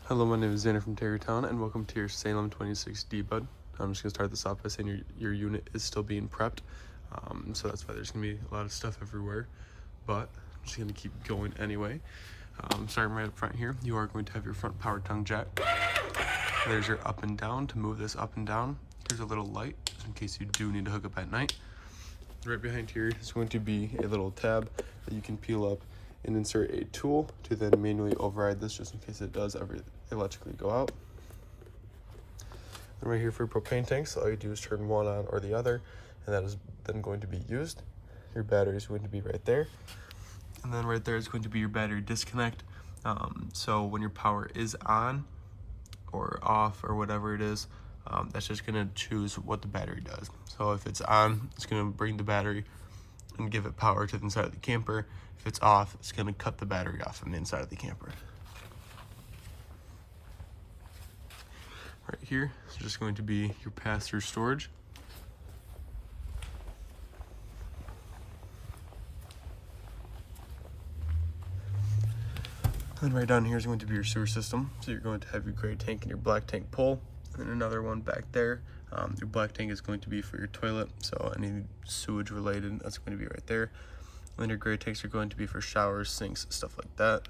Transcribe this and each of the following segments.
Hello, my name is Xander from Terrytown, and welcome to your Salem 26D bud. I'm just going to start this off by saying your unit is still being prepped, so that's why there's going to be a lot of stuff everywhere, but I'm just going to keep going anyway. Starting right up front here, you are going to have your front power tongue jack. There's your up and down to move this up and down. Here's a little light, just in case you do need to hook up at night. Right behind here is going to be a little tab that you can peel up and insert a tool to then manually override this, just in case it does ever electrically go out. And right here for propane tanks, all you do is turn one on or the other, and that is then going to be used. Your battery is going to be right there, and then right there is going to be your battery disconnect. So when your power is on or off or whatever it is, that's just going to choose what the battery does. So if it's on, it's going to bring the battery and give it power to the inside of the camper. If it's off, it's going to cut the battery off from the inside of the camper. Right here is just going to be your pass-through storage. And right down here is going to be your sewer system. So you're going to have your gray tank and your black tank pole, and then another one back there. Your black tank is going to be for your toilet, so any sewage related, that's going to be right there. And then your gray tanks are going to be for showers, sinks, stuff like that.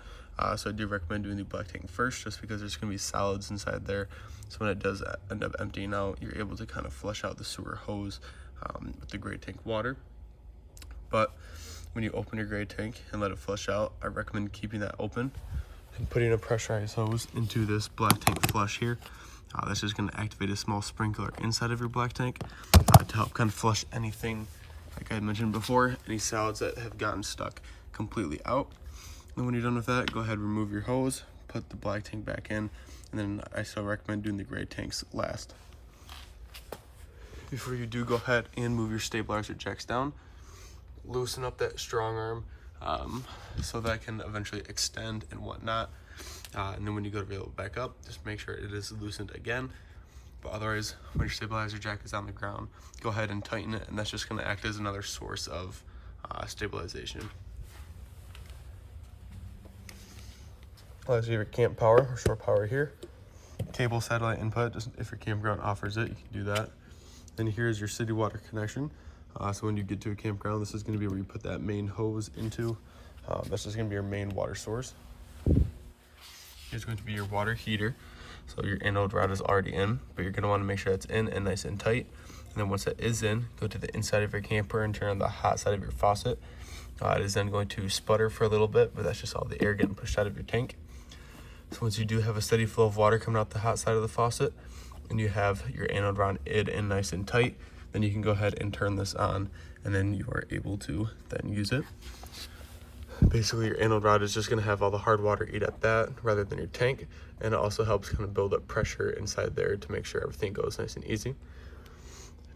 So I do recommend doing the black tank first, just because there's going to be solids inside there. So when it does end up emptying out, you're able to kind of flush out the sewer hose with the gray tank water. But when you open your gray tank and let it flush out, I recommend keeping that open and putting a pressurized hose into this black tank flush here. That's just going to activate a small sprinkler inside of your black tank to help kind of flush anything, like I mentioned before, any solids that have gotten stuck completely out. And when you're done with that, go ahead and remove your hose, put the black tank back in, and then I still recommend doing the gray tanks last. Before you do, go ahead and move your stabilizer jacks down, loosen up that strong arm so that can eventually extend and whatnot. And then when you go to reel it back up, just make sure it is loosened again. But otherwise, when your stabilizer jack is on the ground, go ahead and tighten it, and that's just going to act as another source of stabilization. So you have your camp power or shore power here. Cable satellite input, just if your campground offers it, you can do that. Then here's your city water connection. So when you get to a campground, this is going to be where you put that main hose into. That's just going to be your main water source. Here's going to be your water heater. So your anode rod is already in, but you're going to want to make sure it's in and nice and tight. And then once that is in, go to the inside of your camper and turn on the hot side of your faucet. It is then going to sputter for a little bit, but that's just all the air getting pushed out of your tank. So once you do have a steady flow of water coming out the hot side of the faucet, and you have your anode rod in nice and tight, then you can go ahead and turn this on, and then you are able to then use it. Basically, your anode rod is just going to have all the hard water eat at that rather than your tank, and it also helps kind of build up pressure inside there to make sure everything goes nice and easy.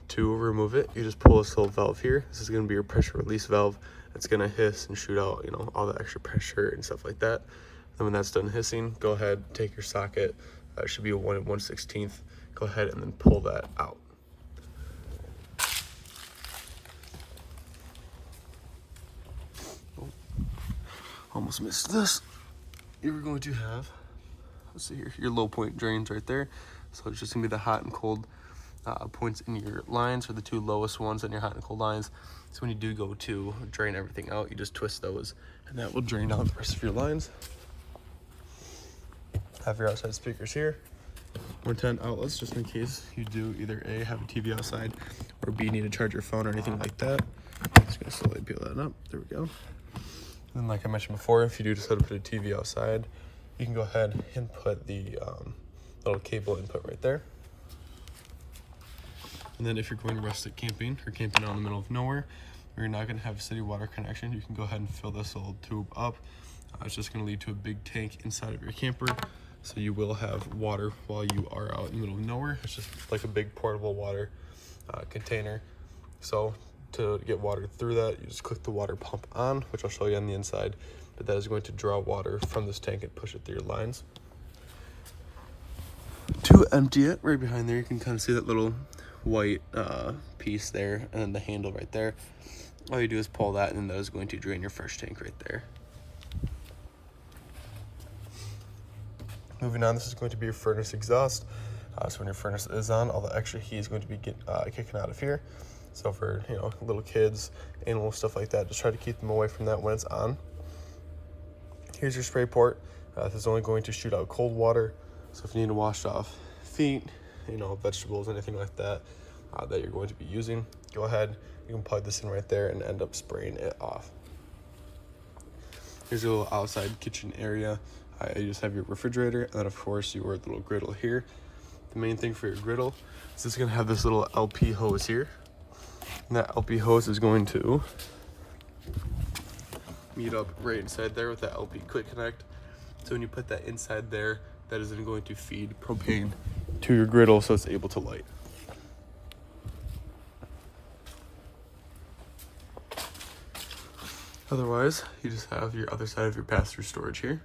To remove it, you just pull this little valve here. This is going to be your pressure release valve. It's going to hiss and shoot out, all the extra pressure and stuff like that. And when that's done hissing, go ahead, take your socket. It should be a 1 1/16. Go ahead and then pull that out. Almost missed this. You're going to have, let's see here, your low point drains right there. So it's just gonna be the hot and cold points in your lines, or the two lowest ones on your hot and cold lines. So when you do go to drain everything out, you just twist those, and that will drain out the rest of your lines. Have your outside speakers here, or 10 outlets, just in case you do either A, have a TV outside, or B, need to charge your phone or anything like that. I'm just gonna slowly peel that up. There we go. And like I mentioned before, if you do decide to put a TV outside, you can go ahead and put the little cable input right there. And then if you're going rustic camping or camping out in the middle of nowhere, where you're not going to have a city water connection, you can go ahead and fill this little tube up. It's just going to lead to a big tank inside of your camper, so you will have water while you are out in the middle of nowhere. It's just like a big portable water container. So to get water through that, you just click the water pump on, which I'll show you on the inside, but that is going to draw water from this tank and push it through your lines. To empty it, right behind there, you can kind of see that little white piece there, and then the handle right there. All you do is pull that, and that is going to drain your fresh tank right there. Moving on, this is going to be your furnace exhaust. So when your furnace is on, all the extra heat is going to be kicking out of here. So for little kids, animals, stuff like that, just try to keep them away from that when it's on. Here's your spray port. This is only going to shoot out cold water. So if you need to wash off feet, vegetables, anything like that that you're going to be using, go ahead. You can plug this in right there and end up spraying it off. Here's your little outside kitchen area. You just have your refrigerator, and then of course your little griddle here. The main thing for your griddle is it's gonna have this little LP hose here. And that LP hose is going to meet up right inside there with that LP quick connect. So when you put that inside there, that is then going to feed propane to your griddle so it's able to light. Otherwise, you just have your other side of your pass-through storage here.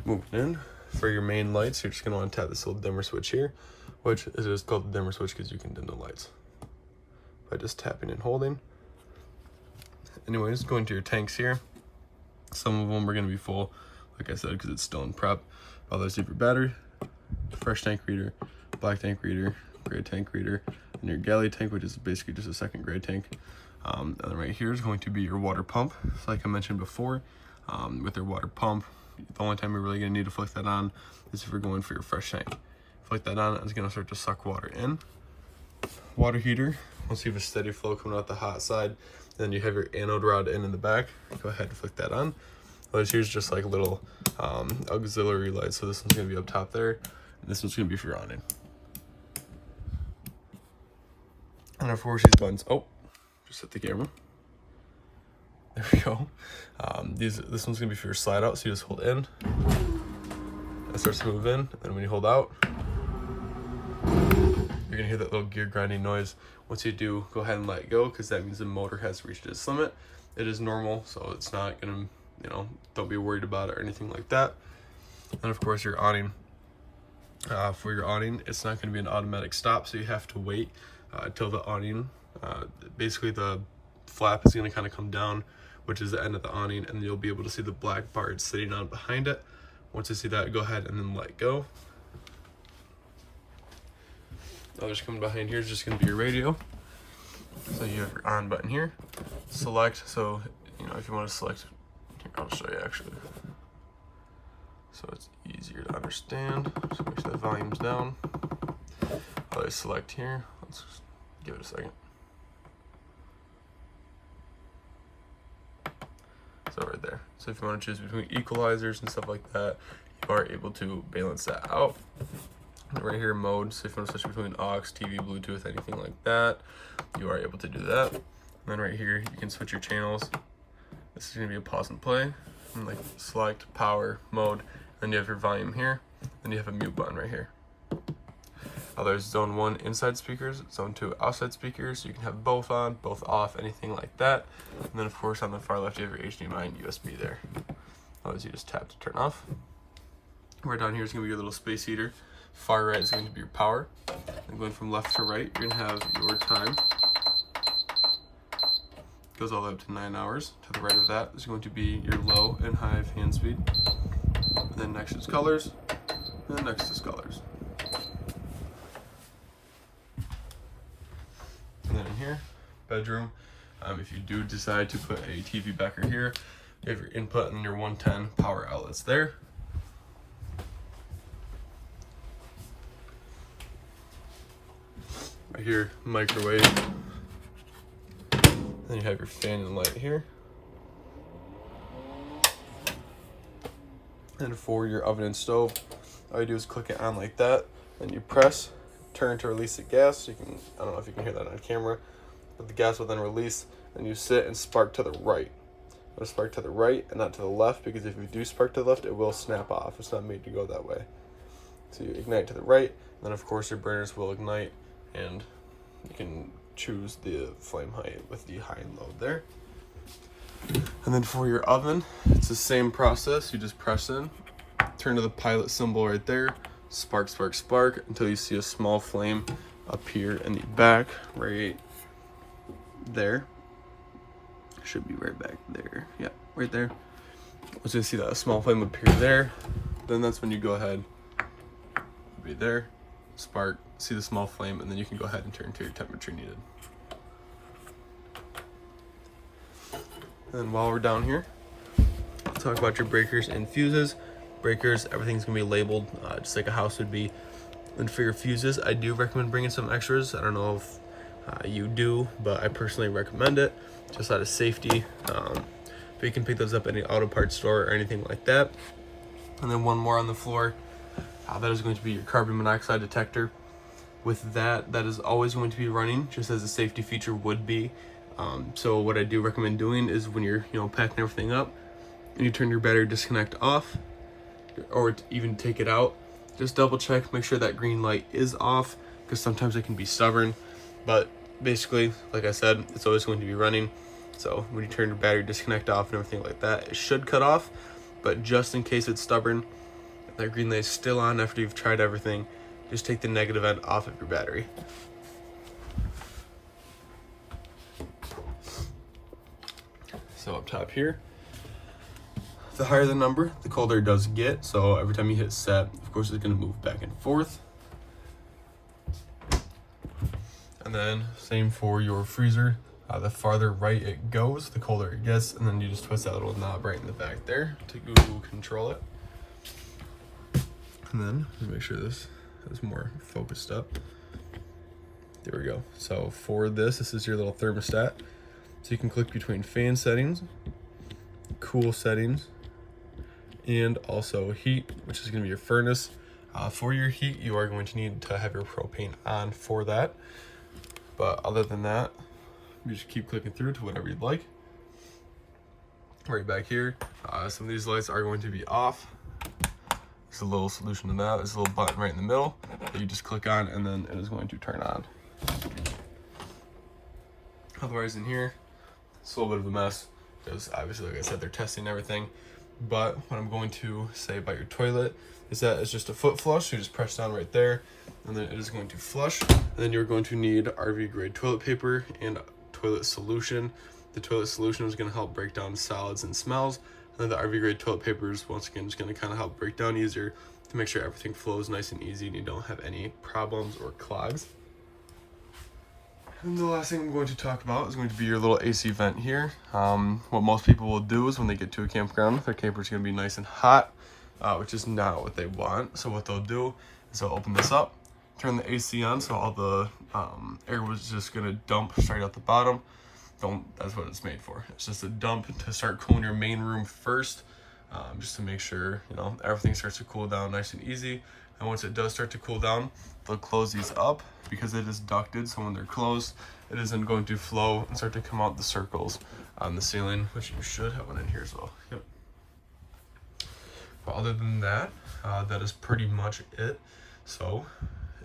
Moving in, for your main lights, you're just going to want to tap this little dimmer switch here, which is just called the dimmer switch because you can dim the lights by just tapping and holding. Anyways, going to your tanks here. Some of them are going to be full, like I said, because it's still in prep. Others have your battery, fresh tank reader, black tank reader, gray tank reader, and your galley tank, which is basically just a second gray tank. And then right here is going to be your water pump. So like I mentioned before, with your water pump, the only time you're really going to need to flick that on is if you're going for your fresh tank. Flick that on, it's going to start to suck water in. Water heater, once you have a steady flow coming out the hot side, then you have your anode rod in the back. Go ahead and flick that on. Well, here's just like little auxiliary lights. So this one's going to be up top there, and this one's going to be for your awning. And of course these buttons, just hit the camera. There we go. This one's gonna be for your slide out, so you just hold in. It starts to move in, and then when you hold out, you're gonna hear that little gear grinding noise. Once you do, go ahead and let it go, because that means the motor has reached its limit. It is normal, so it's not gonna, don't be worried about it or anything like that. And of course your awning. For your awning, it's not gonna be an automatic stop, so you have to wait till the awning, basically the flap is going to kind of come down, which is the end of the awning, and you'll be able to see the black bar it's sitting on behind it. Once you see that, go ahead and then let go. Now just coming behind here is just going to be your radio. So you have your on button here, select. So if you want to select, here, I'll show you actually, so it's easier to understand. So make sure the volume's down. I'll select here. Let's just give it a second. So right there. So if you want to choose between equalizers and stuff like that, you are able to balance that out. And right here, mode. So if you want to switch between aux, TV, Bluetooth, anything like that, you are able to do that. And then right here, you can switch your channels. This is going to be a pause and play. And like select, power, mode. Then you have your volume here. Then you have a mute button right here. There's zone 1 inside speakers, zone 2 outside speakers. You can have both on, both off, anything like that. And then of course on the far left you have your HDMI and USB there. Otherwise you just tap to turn off. Right down here is going to be your little space heater. Far right is going to be your power. And going from left to right, you're going to have your time. Goes all the way up to 9 hours. To the right of that is going to be your low and high fan speed. And then next is colors. And then next is colors. And then in here, bedroom. If you do decide to put a TV backer here, you have your input and your 110 power outlets there. Right here, microwave. Then you have your fan and light here. And for your oven and stove, all you do is click it on like that, and you press, turn to release the gas. You can, I don't know if you can hear that on camera, but the gas will then release, and you sit and spark to the right. It'll spark to the right and not to the left, because if you do spark to the left, it will snap off. It's not made to go that way. So you ignite to the right, and then of course your burners will ignite, and you can choose the flame height with the high and low there. And then for your oven, it's the same process. You just press in, turn to the pilot symbol right there, spark, spark, spark, until you see a small flame appear in the back right there. should be right back there. Yeah, right there. Once you see that small flame appear there, then that's when you go ahead, be there, spark, see the small flame, and then you can go ahead and turn to your temperature needed. And while we're down here, let's talk about your breakers and fuses. Breakers, everything's gonna be labeled just like a house would be. And for your fuses, I do recommend bringing some extras. I don't know if you do, but I personally recommend it just out of safety. But you can pick those up at any auto parts store or anything like that. And then one more on the floor. That is going to be your carbon monoxide detector. With that, that is always going to be running, just as a safety feature would be. So what I do recommend doing is when you're packing everything up and you turn your battery disconnect off, or even take it out, just double check, make sure that green light is off, because sometimes it can be stubborn. But basically, like I said, it's always going to be running. So when you turn your battery disconnect off and everything like that, it should cut off. But just in case it's stubborn, if that green light is still on after you've tried everything, just take the negative end off of your battery. So up top here, the higher the number, the colder it does get. So every time you hit set, of course, it's going to move back and forth. And then same for your freezer. The farther right it goes, the colder it gets, and then you just twist that little knob right in the back there to control it. And then make sure this is more focused up. There we go. So for this is your little thermostat. So you can click between fan settings, cool settings, and also heat, which is going to be your furnace. For your heat, you are going to need to have your propane on for that. But other than that, you just keep clicking through to whatever you'd like. Right back here, some of these lights are going to be off. There's a little solution to that. There's a little button right in the middle that you just click on, and then it is going to turn on. Otherwise in here, it's a little bit of a mess, because obviously, like I said, they're testing everything. But what I'm going to say about your toilet is that it's just a foot flush. So you just press down right there, and then it is going to flush. And then you're going to need RV grade toilet paper and toilet solution. The toilet solution is going to help break down solids and smells. And then the RV grade toilet paper is once again just going to kind of help break down easier to make sure everything flows nice and easy and you don't have any problems or clogs. And the last thing I'm going to talk about is going to be your little AC vent here. What most people will do is when they get to a campground, their camper is going to be nice and hot, which is not what they want. So what they'll do is they'll open this up, turn the AC on, so all the air was just going to dump straight out the bottom. That's what it's made for. It's just a dump to start cooling your main room first, just to make sure everything starts to cool down nice and easy. And once it does start to cool down, they'll close these up because it is ducted. So when they're closed, it isn't going to flow and start to come out the circles on the ceiling, which you should have one in here as well. Yep. But other than that, that is pretty much it. So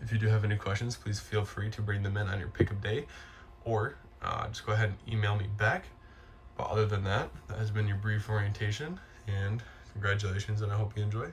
if you do have any questions, please feel free to bring them in on your pickup day, or just go ahead and email me back. But other than that, that has been your brief orientation, and congratulations, and I hope you enjoy.